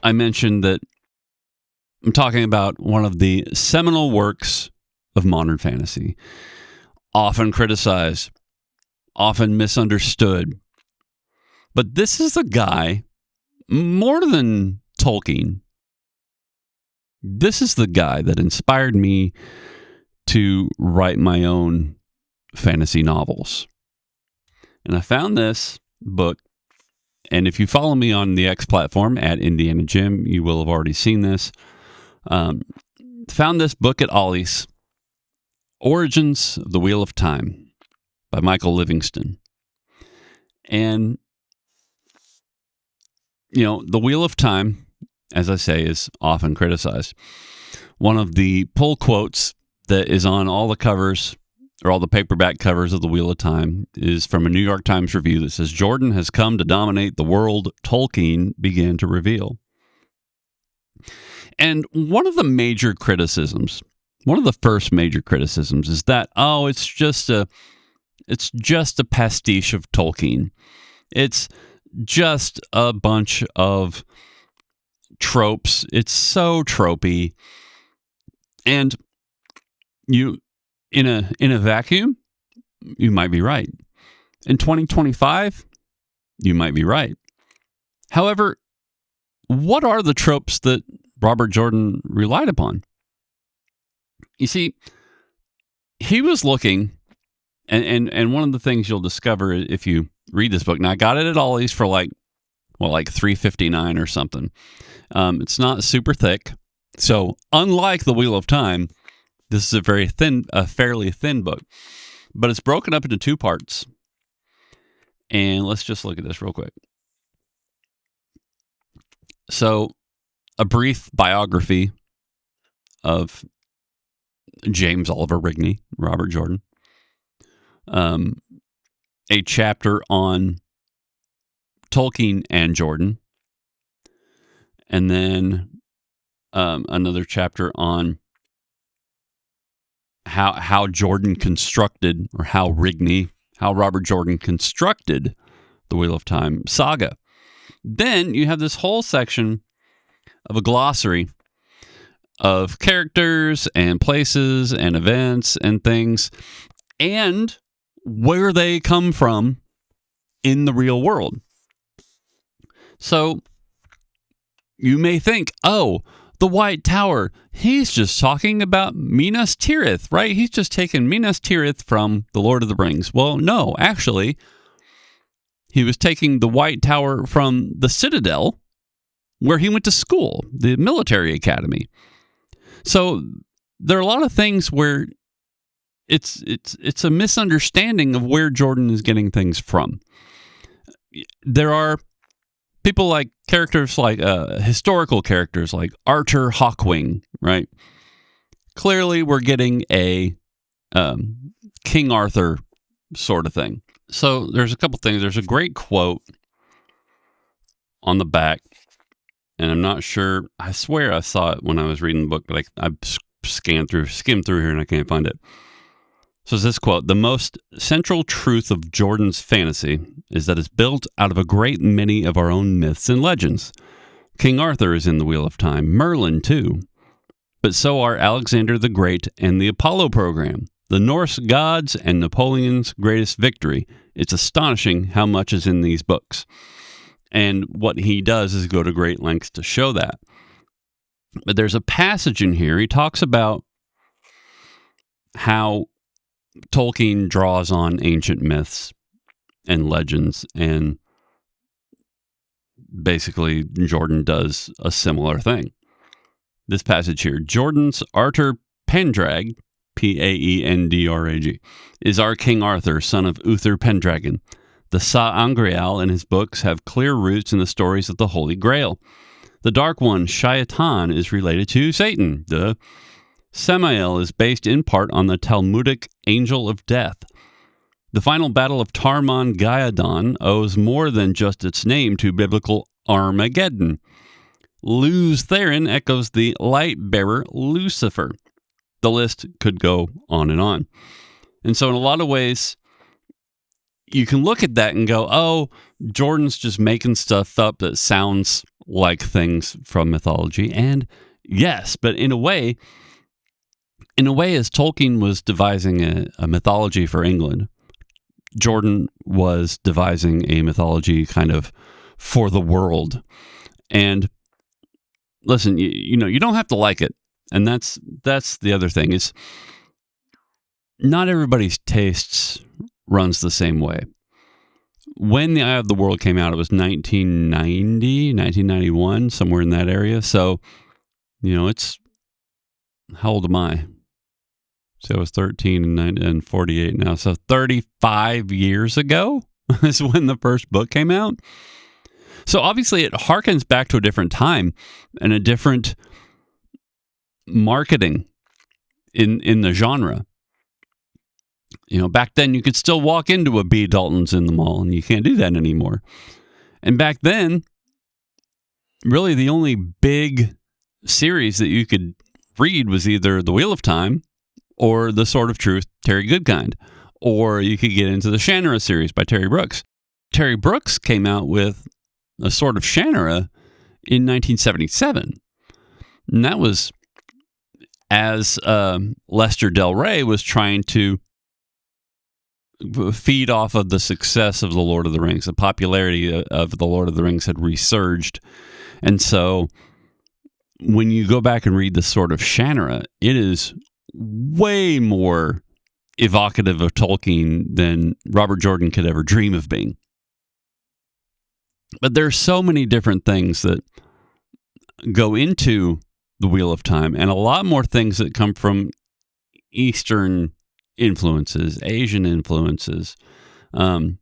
I mentioned that I'm talking about one of the seminal works of modern fantasy, often criticized, often misunderstood. But this is the guy, more than Tolkien, this is the guy that inspired me to write my own fantasy novels. And I found this book, and if you follow me on the X platform at Indiana Jim, you will have already seen this. Found this book at Ollie's, Origins of the Wheel of Time by Michael Livingston. And, the Wheel of Time, as I say, is often criticized. One of the pull quotes that is on all the covers, or all the paperback covers of the Wheel of Time, is from a New York Times review that says, "Jordan has come to dominate the world Tolkien began to reveal." And one of the major criticisms, one of the first major criticisms, is that, it's just a pastiche of Tolkien. It's just a bunch of tropes. It's so tropey. And you, in a vacuum, you might be right. In 2025, you might be right. However, what are the tropes that Robert Jordan relied upon? You see, he was looking, and one of the things you'll discover if you read this book, now I got it at Ollie's for like $3.59 or something. It's not super thick. So unlike The Wheel of Time, this is a fairly thin book, but it's broken up into two parts. And let's just look at this real quick. So, a brief biography of James Oliver Rigney, Robert Jordan. A chapter on Tolkien and Jordan. And then another chapter on how Jordan constructed, or how Robert Jordan constructed the Wheel of Time saga. Then you have this whole section of a glossary of characters and places and events and things and where they come from in the real world. So you may think, the White Tower, he's just talking about Minas Tirith, right? He's just taken Minas Tirith from The Lord of the Rings. Well, no, actually, he was taking the White Tower from the Citadel, where he went to school, the military academy. So there are a lot of things where it's a misunderstanding of where Jordan is getting things from. There are historical characters like Arthur Hawkwing, right? Clearly, we're getting a King Arthur sort of thing. So there's a couple things. There's a great quote on the back, and I'm not sure. I swear I saw it when I was reading the book, but I skimmed through here and I can't find it. So it's this quote: "The most central truth of Jordan's fantasy is that it's built out of a great many of our own myths and legends. King Arthur is in the Wheel of Time, Merlin too. But so are Alexander the Great and the Apollo program, the Norse gods and Napoleon's greatest victory. It's astonishing how much is in these books." And what he does is go to great lengths to show that. But there's a passage in here. He talks about how Tolkien draws on ancient myths and legends, and basically Jordan does a similar thing. This passage here: "Jordan's Arthur Pendrag, Paendrag, is our King Arthur, son of Uther Pendragon. The Sa'angreal in his books have clear roots in the stories of the Holy Grail. The Dark One, Shaitan, is related to Satan. The Samael is based in part on the Talmudic Angel of Death. The final battle of Tarmon Gaiadon owes more than just its name to biblical Armageddon. Luz Therin echoes the light bearer Lucifer." The list could go on and on. And so in a lot of ways, you can look at that and go, Jordan's just making stuff up that sounds like things from mythology. And yes, but in a way, as Tolkien was devising a mythology for England, Jordan was devising a mythology kind of for the world. And listen, you know, you don't have to like it. And that's the other thing is not everybody's tastes runs the same way. When The Eye of the World came out, it was 1990, 1991, somewhere in that area. So, you know, it's, how old am I? So I was 13 and 48 now. So 35 years ago is when the first book came out. So obviously it harkens back to a different time and a different marketing in the genre. You know, back then you could still walk into a B. Dalton's in the mall, and you can't do that anymore. And back then, really the only big series that you could read was either The Wheel of Time or The Sword of Truth, Terry Goodkind. Or you could get into the Shannara series by Terry Brooks. Terry Brooks came out with A Sword of Shannara in 1977. And that was as Lester Del Rey was trying to feed off of the success of The Lord of the Rings. The popularity of The Lord of the Rings had resurged. And so when you go back and read The Sword of Shannara, it is way more evocative of Tolkien than Robert Jordan could ever dream of being. But there's so many different things that go into The Wheel of Time, and a lot more things that come from Eastern influences, Asian influences. A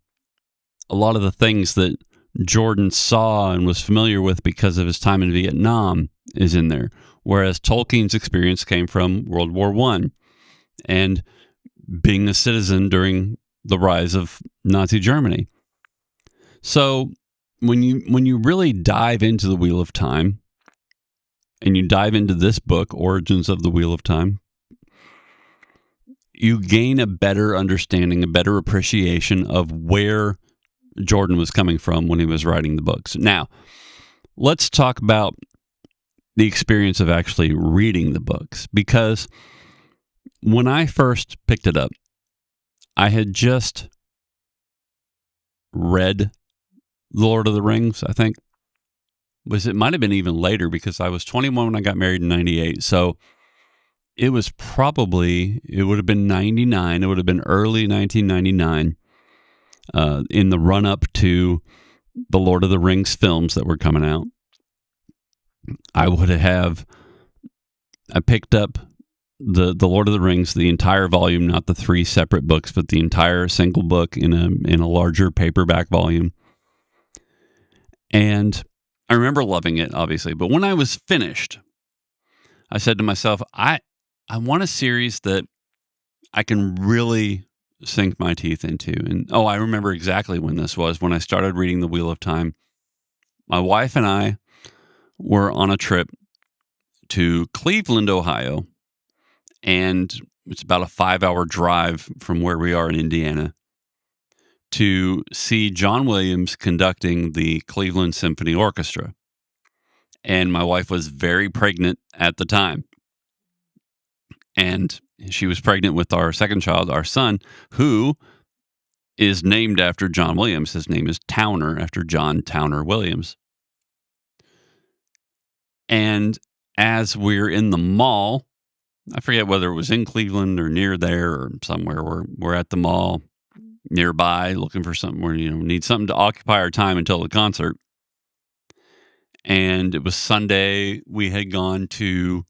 lot of the things that Jordan saw and was familiar with because of his time in Vietnam is in there, whereas Tolkien's experience came from World War I and being a citizen during the rise of Nazi Germany. So when you really dive into the Wheel of Time, and you dive into this book, Origins of the Wheel of Time, you gain a better understanding, a better appreciation of where Jordan was coming from when he was writing the books. Now, let's talk about the experience of actually reading the books, because when I first picked it up, I had just read The Lord of the Rings, I think. It might have been even later, because I was 21 when I got married in 98. So it was probably, it would have been 99. It would have been early 1999 in the run up to the Lord of the Rings films that were coming out. I picked up the Lord of the Rings, the entire volume, not the 3 separate books, but the entire single book in a larger paperback volume. And I remember loving it, obviously. But when I was finished, I said to myself, I want a series that I can really sink my teeth into. And I remember exactly when this was, when I started reading The Wheel of Time. My wife and I were on a trip to Cleveland, Ohio, and it's about a 5-hour drive from where we are in Indiana, to see John Williams conducting the Cleveland Symphony Orchestra. And my wife was very pregnant at the time. And she was pregnant with our second child, our son, who is named after John Williams. His name is Towner, after John Towner Williams. And as we're in the mall, I forget whether it was in Cleveland or near there or somewhere, we're at the mall nearby looking for something where, need something to occupy our time until the concert. And it was Sunday. We had gone to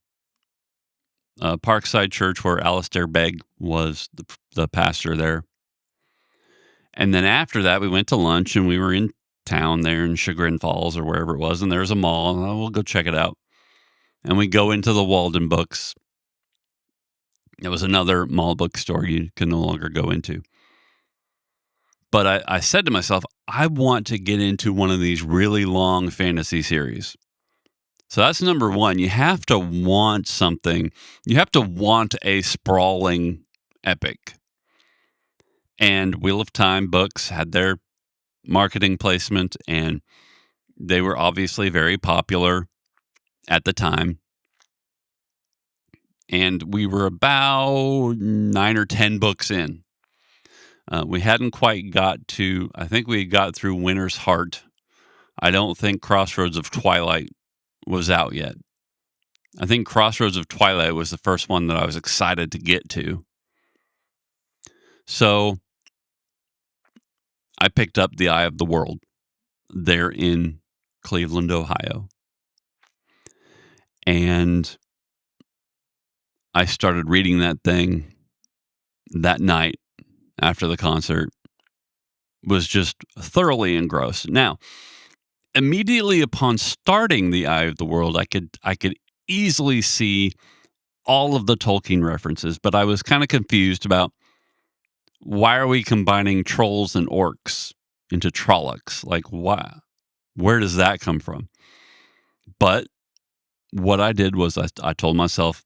Parkside Church, where Alistair Begg was the pastor there. And then after that, we went to lunch, and we were in town there in Chagrin Falls or wherever it was, and there's a mall, and we'll go check it out. And we go into the Walden Books. It was another mall bookstore you can no longer go into. But I said to myself, I want to get into one of these really long fantasy series. So that's number one. You have to want something. You have to want a sprawling epic. And Wheel of Time books had their marketing placement, and They were obviously very popular at the time. And we were about 9 or 10 books in. We hadn't quite got to, I think we got through Winter's Heart. I don't think Crossroads of Twilight was out yet. I think Crossroads of Twilight was the first one that I was excited to get to. So I picked up The Eye of the World there in Cleveland, Ohio. And I started reading that thing that night after the concert. Was just thoroughly engrossed. Now, immediately upon starting The Eye of the World, I could easily see all of the Tolkien references, but I was kind of confused about why are we combining trolls and orcs into Trollocs? Like, why? Where does that come from? But what I did was I told myself,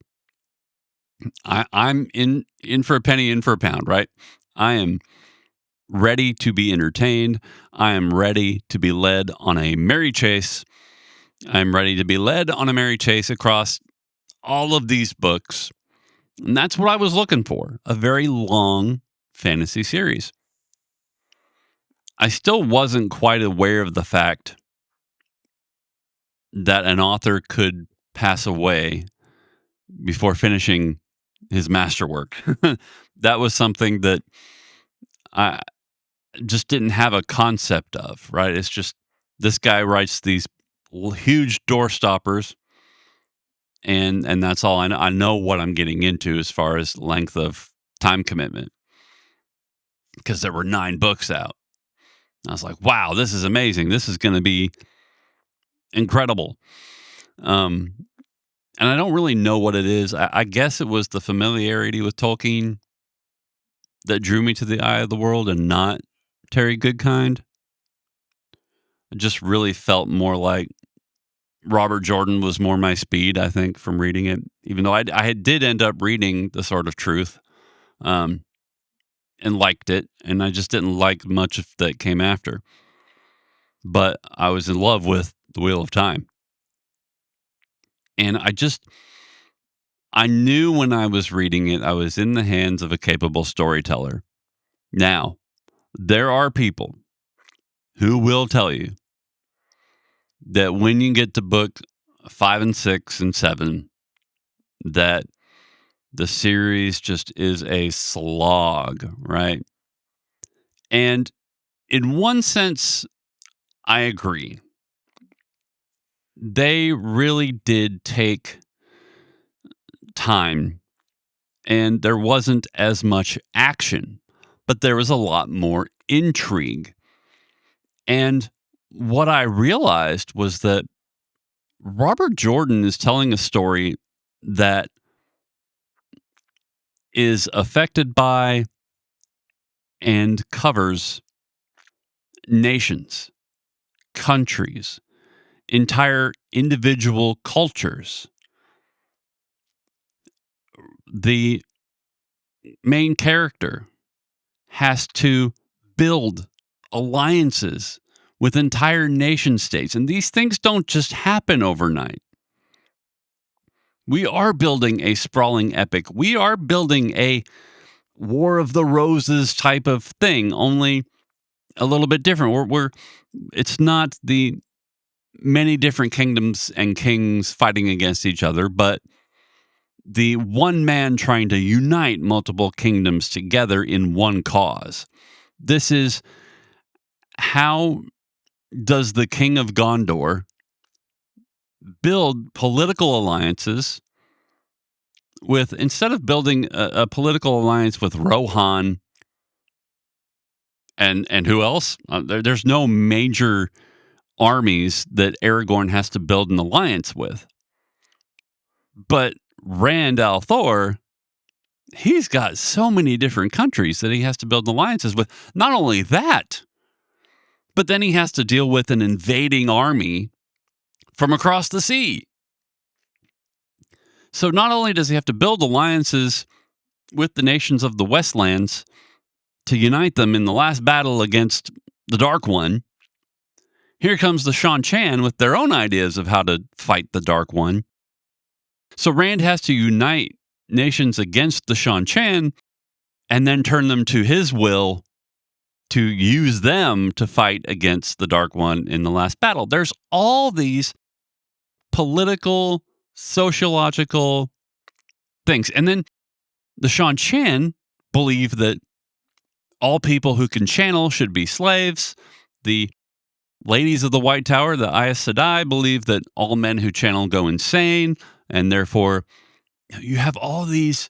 I'm in for a penny, in for a pound, right? I am ready to be entertained. I am ready to be led on a merry chase. I'm ready to be led on a merry chase across all of these books. And that's what I was looking for, a very long fantasy series. I still wasn't quite aware of the fact that an author could pass away before finishing his masterwork. That was something that I just didn't have a concept of, right? It's just this guy writes these huge door stoppers, and that's all I know. I know what I'm getting into as far as length of time commitment, because there were 9 books out. I was like, wow, this is amazing. This is going to be incredible. And I don't really know what it is. I guess it was the familiarity with Tolkien that drew me to The Eye of the World and not Terry Goodkind. It just really felt more like Robert Jordan was more my speed, I think, from reading it. Even though I did end up reading The Sword of Truth, and liked it, and I just didn't like much that came after. But I was in love with The Wheel of Time. And I knew when I was reading it, I was in the hands of a capable storyteller. Now, there are people who will tell you that when you get to book 5 and 6 and 7, that the series just is a slog, right? And in one sense, I agree. They really did take time, and there wasn't as much action, but there was a lot more intrigue. And what I realized was that Robert Jordan is telling a story that is affected by and covers nations, countries, entire individual cultures. The main character has to build alliances with entire nation states, and these things don't just happen overnight. We are building a sprawling epic. We are building a War of the Roses type of thing, only a little bit different. It's not the many different kingdoms and kings fighting against each other, but the one man trying to unite multiple kingdoms together in one cause. This is how does the King of Gondor build political alliances with, instead of building a political alliance with Rohan and who else? There's no major armies that Aragorn has to build an alliance with. But Rand al'Thor, he's got so many different countries that he has to build alliances with. Not only that, but then he has to deal with an invading army from across the sea. So not only does he have to build alliances with the nations of the Westlands to unite them in the last battle against the Dark One, Here comes the Shan Chan with their own ideas of how to fight the Dark One. So Rand has to unite nations against the Shan Chan and then turn them to his will to use them to fight against the Dark One in the last battle. There's all these political, sociological things. And then the Shan Chan believe that all people who can channel should be slaves. The ladies of the White Tower, the Aes Sedai, believe that all men who channel go insane, and therefore you have all these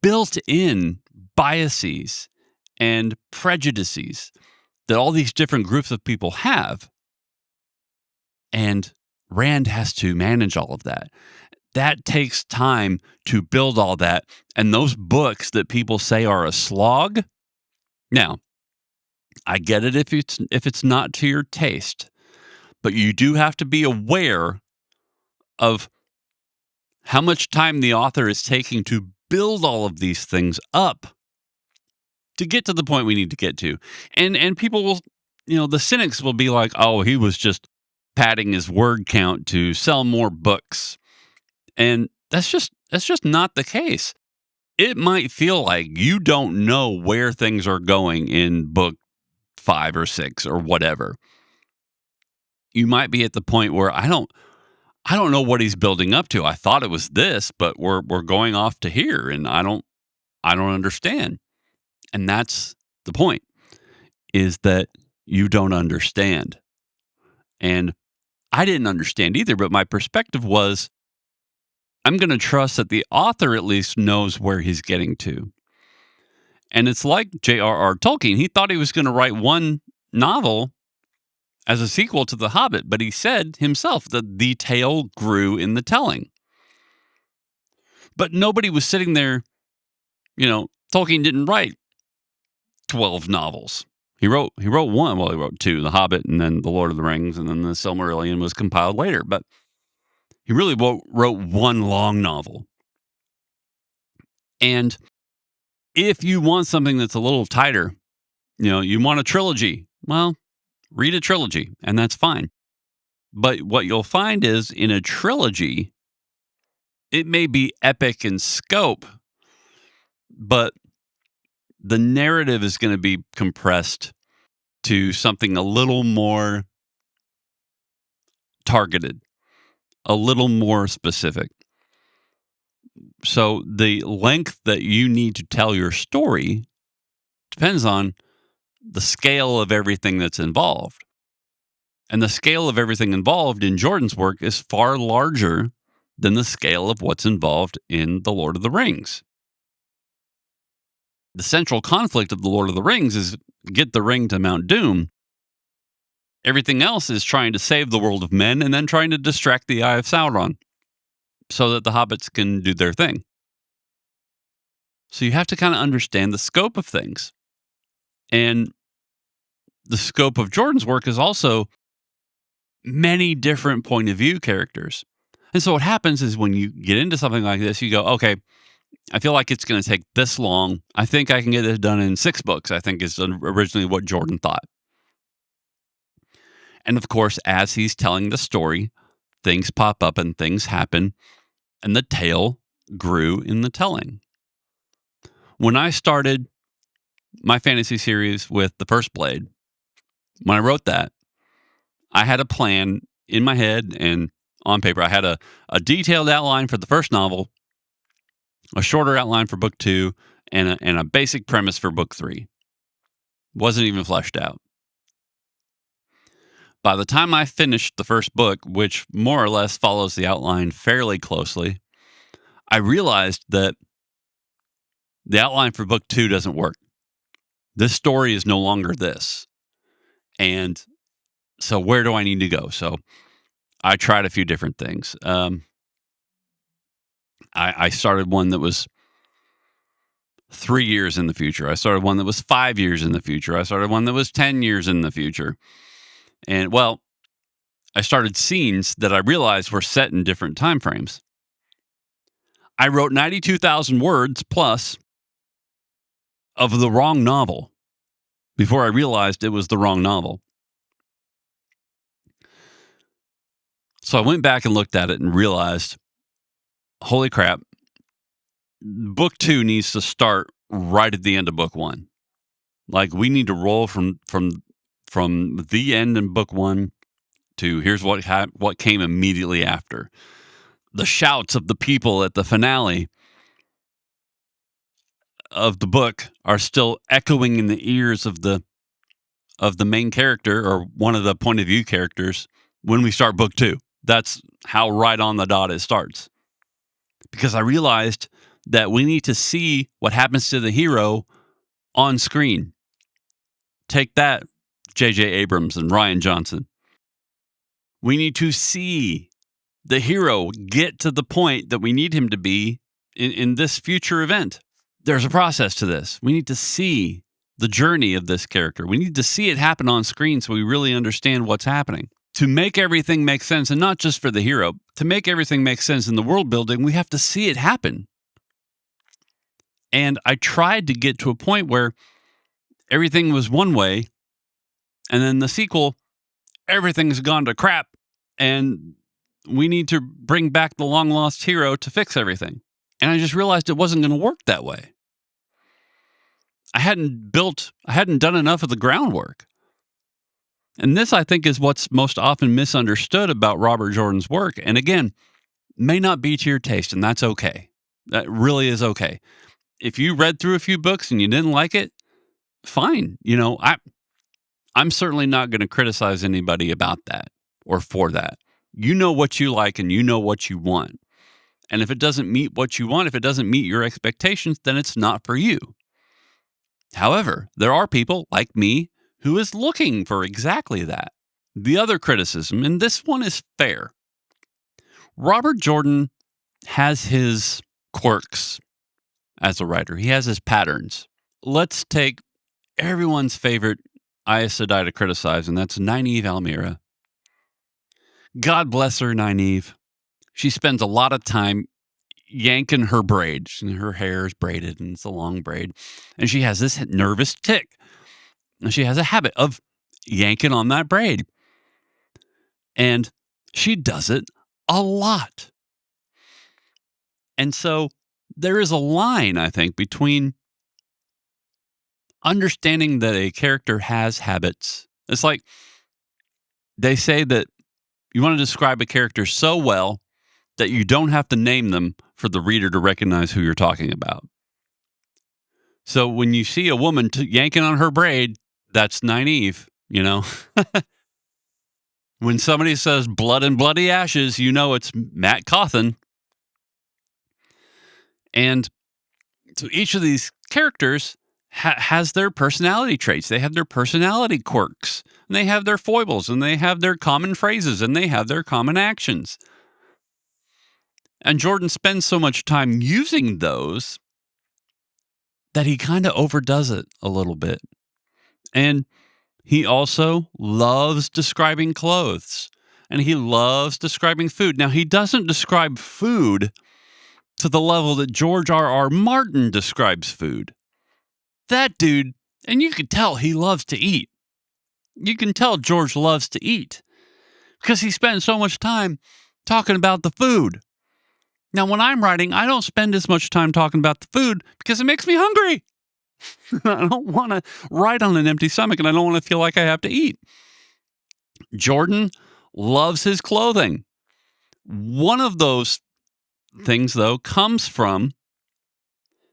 built-in biases and prejudices that all these different groups of people have. And Rand has to manage all of that. That takes time to build all that. And those books that people say are a slog. Now, I get it if it's not to your taste, but you do have to be aware of how much time the author is taking to build all of these things up to get to the point we need to get to. And people will, the cynics will be like, oh, he was just padding his word count to sell more books. And that's just not the case. It might feel like you don't know where things are going in book 5 or 6 or whatever. You might be at the point where I don't know what he's building up to. I thought it was this, but we're going off to here, and I don't understand. And that's the point, is that you don't understand. And I didn't understand either, but my perspective was, I'm going to trust that the author at least knows where he's getting to. And it's like J.R.R. Tolkien. He thought he was going to write one novel as a sequel to The Hobbit, but he said himself that the tale grew in the telling. But nobody was sitting there, Tolkien didn't write 12 novels. He wrote one. Well, he wrote 2, The Hobbit and then The Lord of the Rings, and then The Silmarillion was compiled later. But he really wrote one long novel. And if you want something that's a little tighter, you want a trilogy, well, read a trilogy, and that's fine. But what you'll find is in a trilogy, it may be epic in scope, but the narrative is going to be compressed to something a little more targeted, a little more specific. So the length that you need to tell your story depends on the scale of everything that's involved. And the scale of everything involved in Jordan's work is far larger than the scale of what's involved in The Lord of the Rings. The central conflict of The Lord of the Rings is get the ring to Mount Doom. Everything else is trying to save the world of men and then trying to distract the Eye of Sauron so that the hobbits can do their thing. So you have to kind of understand the scope of things. And the scope of Jordan's work is also many different point of view characters. And so what happens is when you get into something like this, you go, okay, I feel like it's going to take this long. I think I can get this done in 6 books, I think is originally what Jordan thought. And of course, as he's telling the story, things pop up and things happen, and the tale grew in the telling. When I started my fantasy series with The First Blade, when I wrote that, I had a plan in my head and on paper. I had a detailed outline for the first novel, a shorter outline for book 2, and a basic premise for book 3. Wasn't even fleshed out. By the time I finished the first book, which more or less follows the outline fairly closely, I realized that the outline for book 2 doesn't work. This story is no longer this. And so where do I need to go? So I tried a few different things. I started one that was 3 years in the future. I started one that was 5 years in the future. I started one that was 10 years in the future. And well, I started scenes that I realized were set in different time frames. I wrote 92,000 words plus of the wrong novel before I realized it was the wrong novel. So I went back and looked at it and realized, holy crap, book 2 needs to start right at the end of book 1. Like, we need to roll from the end in book 1 to here's what came immediately after. The shouts of the people at the finale of the book are still echoing in the ears of the main character, or one of the point of view characters, when we start book 2. That's how right on the dot it starts. Because I realized that we need to see what happens to the hero on screen. Take that, J.J. Abrams and Rian Johnson. We need to see the hero get to the point that we need him to be in this future event. There's a process to this. We need to see the journey of this character. We need to see it happen on screen so we really understand what's happening. To make everything make sense, and not just for the hero, to make everything make sense in the world building, we have to see it happen. And I tried to get to a point where everything was one way, and then the sequel, everything's gone to crap, and we need to bring back the long lost hero to fix everything. And I just realized it wasn't going to work that way. I hadn't done enough of the groundwork. And this, I think, is what's most often misunderstood about Robert Jordan's work. And again, may not be to your taste, and that's okay. That really is okay. If you read through a few books and you didn't like it, fine. I'm certainly not going to criticize anybody about that or for that. You know what you like and you know what you want. And if it doesn't meet what you want, if it doesn't meet your expectations, then it's not for you. However, there are people like me who is looking for exactly that. The other criticism, and this one is fair. Robert Jordan has his quirks as a writer. He has his patterns. Let's take everyone's favorite Aes Sedai to criticize, and that's Nynaeve Almira. God bless her, Nynaeve. She spends a lot of time yanking her braids, and her hair is braided, and it's a long braid. And she has this nervous tick. And she has a habit of yanking on that braid. And she does it a lot. And so there is a line, I think, between understanding that a character has habits. It's like they say that you want to describe a character so well that you don't have to name them for the reader to recognize who you're talking about. So when you see a woman yanking on her braid, that's Nynaeve, When somebody says blood and bloody ashes, you know it's Matt Cawthon. And so each of these characters has their personality traits. They have their personality quirks, and they have their foibles, and they have their common phrases, and they have their common actions. And Jordan spends so much time using those that he kind of overdoes it a little bit. And he also loves describing clothes, and he loves describing food. Now, he doesn't describe food to the level that George R.R. Martin describes food. That dude, and you can tell he loves to eat. You can tell George loves to eat because he spends so much time talking about the food. Now, when I'm writing, I don't spend as much time talking about the food because it makes me hungry. I don't want to write on an empty stomach, and I don't want to feel like I have to eat. Jordan loves his clothing. One of those things, though, comes from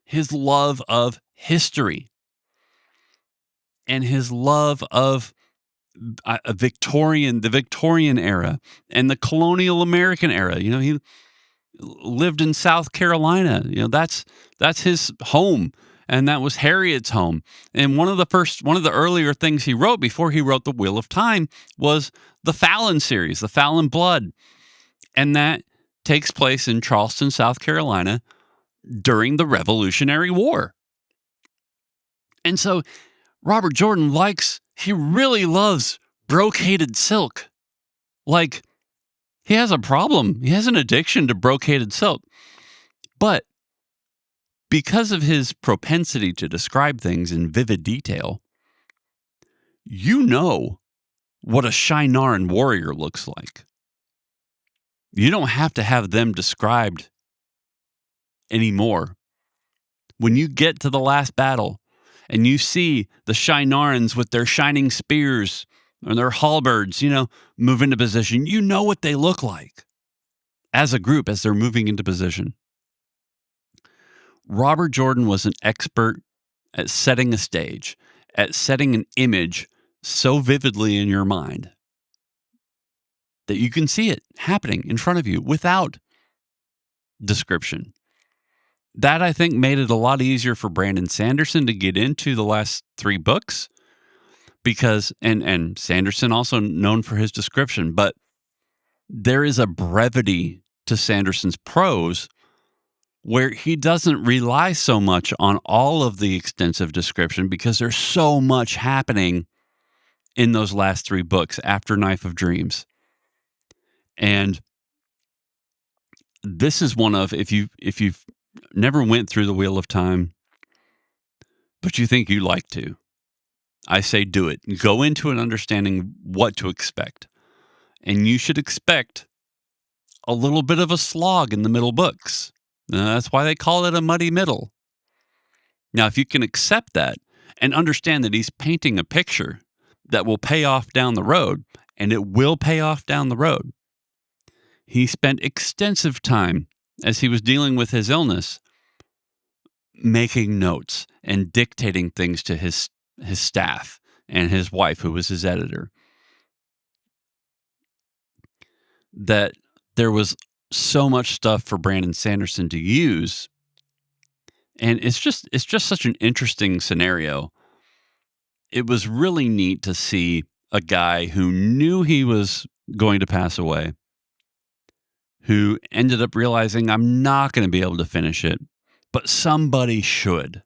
his love of history and his love of the Victorian era and the colonial American era. He lived in South Carolina. That's his home. And that was Harriet's home. And one of the earlier things he wrote before he wrote The Wheel of Time was the Fallon series, the Fallon Blood. And that takes place in Charleston, South Carolina during the Revolutionary War. And so Robert Jordan he really loves brocaded silk. Like, he has a problem. He has an addiction to brocaded silk. But because of his propensity to describe things in vivid detail, you know what a Shienaran warrior looks like. You don't have to have them described anymore. When you get to the last battle and you see the Shienarans with their shining spears and their halberds, move into position, you know what they look like as a group as they're moving into position. Robert Jordan was an expert at setting a stage, at setting an image so vividly in your mind that you can see it happening in front of you without description. That, I think, made it a lot easier for Brandon Sanderson to get into the last 3 books because, and Sanderson also known for his description, but there is a brevity to Sanderson's prose where he doesn't rely so much on all of the extensive description because there's so much happening in those last 3 books after Knife of Dreams. And this is one of, if you've never went through the Wheel of Time, but you think you'd like to, I say do it. Go into it understanding what to expect. And you should expect a little bit of a slog in the middle books. That's why they call it a muddy middle. Now, if you can accept that and understand that he's painting a picture that will pay off down the road, and it will pay off down the road. He spent extensive time as he was dealing with his illness making notes and dictating things to his staff and his wife, who was his editor. That there was so much stuff for Brandon Sanderson to use. And it's just such an interesting scenario. It was really neat to see a guy who knew he was going to pass away, who ended up realizing, I'm not going to be able to finish it, but somebody should.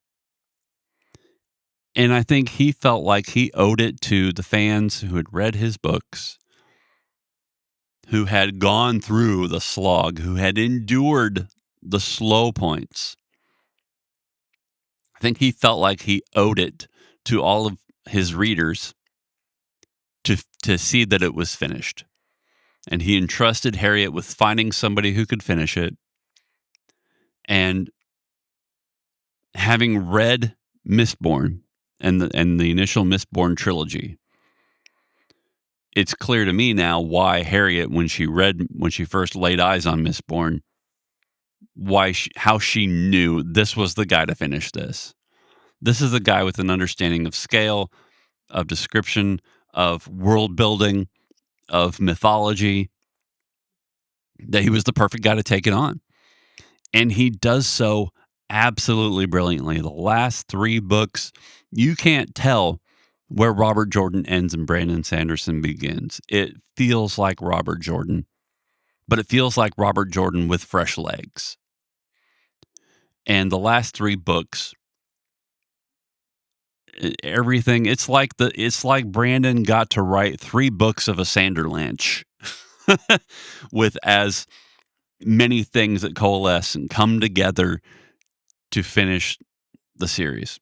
And I think he felt like he owed it to the fans who had read his books, who had gone through the slog, who had endured the slow points. I think he felt like he owed it to all of his readers to see that it was finished. And he entrusted Harriet with finding somebody who could finish it. And having read Mistborn and the initial Mistborn trilogy, it's clear to me now why Harriet, when she first laid eyes on Mistborn, how she knew this was the guy to finish this. This is the guy with an understanding of scale, of description, of world building, of mythology, that he was the perfect guy to take it on. And he does so absolutely brilliantly. The last 3 books, you can't tell where Robert Jordan ends and Brandon Sanderson begins. It feels like Robert Jordan, but it feels like Robert Jordan with fresh legs. And the last 3 books, everything, it's like Brandon got to write 3 books of a Sanderlanche with as many things that coalesce and come together to finish the series.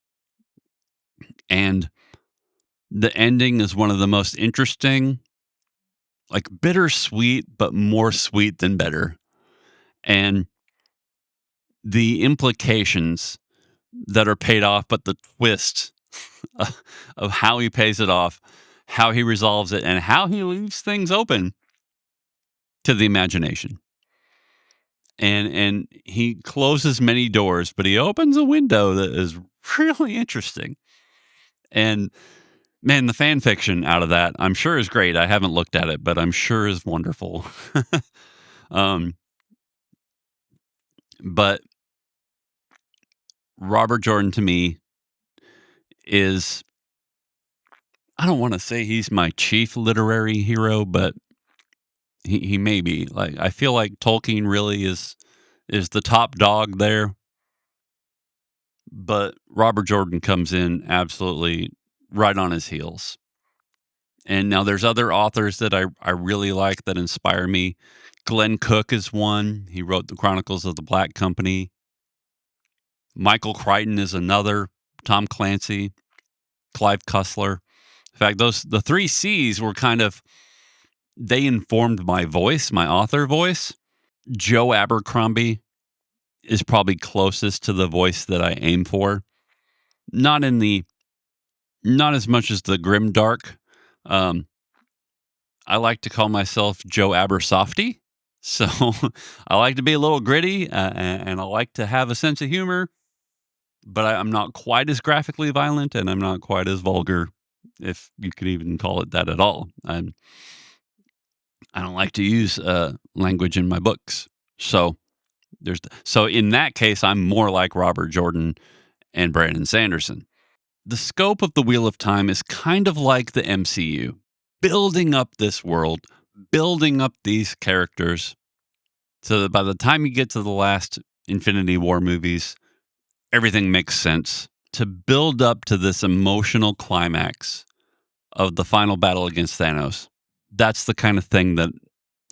And the ending is one of the most interesting, like bittersweet, but more sweet than bitter. And the implications that are paid off, but the twist of how he pays it off, how he resolves it, and how he leaves things open to the imagination. And he closes many doors, but he opens a window that is really interesting. And man, the fan fiction out of that, I'm sure is great. I haven't looked at it, but I'm sure is wonderful. But Robert Jordan to me is, I don't want to say he's my chief literary hero, but he may be. Like, I feel like Tolkien really is the top dog there. But Robert Jordan comes in absolutely right on his heels. And now there's other authors that I really like that inspire me. Glenn Cook is one. He wrote the Chronicles of the Black Company. Michael Crichton is another. Tom Clancy, Clive Cussler. In fact, the 3 C's were kind of they informed my voice, my author voice. Joe Abercrombie is probably closest to the voice that I aim for. Not as much as the grimdark. I like to call myself Joe Abersofty. So I like to be a little gritty, and I like to have a sense of humor, but I'm not quite as graphically violent, and I'm not quite as vulgar, if you could even call it that at all. I don't like to use language in my books. So so in that case, I'm more like Robert Jordan and Brandon Sanderson. The scope of the Wheel of Time is kind of like the MCU, building up this world, building up these characters, so that by the time you get to the last Infinity War movies, everything makes sense to build up to this emotional climax of the final battle against Thanos. That's the kind of thing that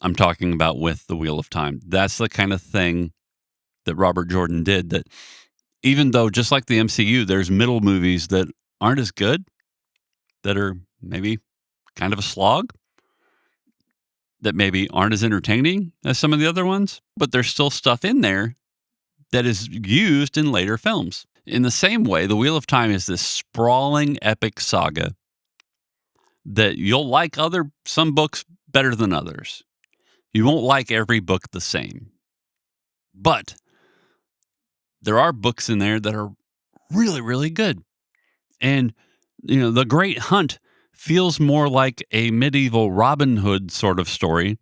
I'm talking about with the Wheel of Time. That's the kind of thing that Robert Jordan did, that even though, just like the MCU, there's middle movies that aren't as good, that are maybe kind of a slog, that maybe aren't as entertaining as some of the other ones, but there's still stuff in there that is used in later films. In the same way, The Wheel of Time is this sprawling epic saga that you'll like some books better than others. You won't like every book the same. But there are books in there that are really, really good. And, The Great Hunt feels more like a medieval Robin Hood sort of story,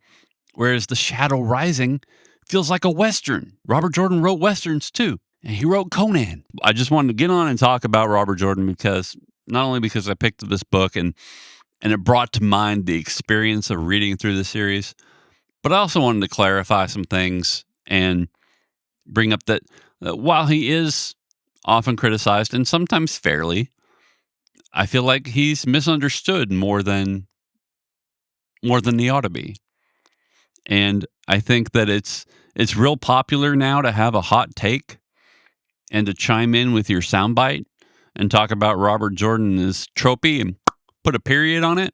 whereas The Shadow Rising feels like a Western. Robert Jordan wrote Westerns too, and he wrote Conan. I just wanted to get on and talk about Robert Jordan because not only because I picked this book and it brought to mind the experience of reading through the series, but I also wanted to clarify some things and bring up that while he is often criticized, and sometimes fairly, I feel like he's misunderstood more than he ought to be. And I think that it's real popular now to have a hot take and to chime in with your soundbite and talk about Robert Jordan as tropey and put a period on it.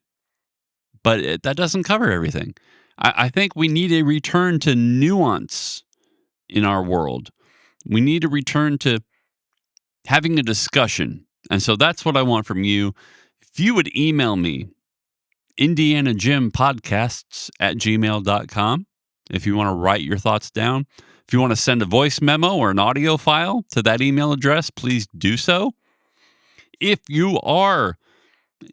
But that doesn't cover everything. I think we need a return to nuance in our world. We need to return to having a discussion. And so that's what I want from you. If you would email me, indianagympodcasts@gmail.com, if you want to write your thoughts down. If you want to send a voice memo or an audio file to that email address, please do so. If you are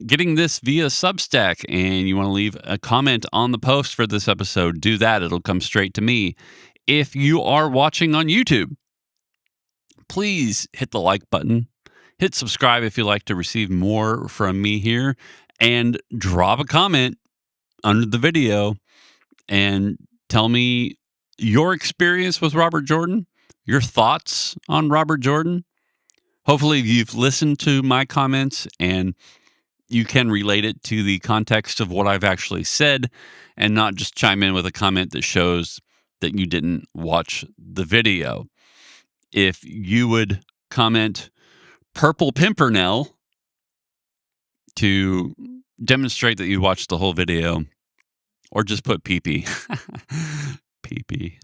getting this via Substack and you want to leave a comment on the post for this episode, do that. It'll come straight to me. If you are watching on YouTube, please hit the like button. Hit subscribe if you'd like to receive more from me here, and drop a comment under the video and tell me your experience with Robert Jordan, your thoughts on Robert Jordan. Hopefully you've listened to my comments and you can relate it to the context of what I've actually said, and not just chime in with a comment that shows that you didn't watch the video. If you would comment Purple Pimpernel to demonstrate that you watched the whole video, or just put pee-pee. Pee-pee.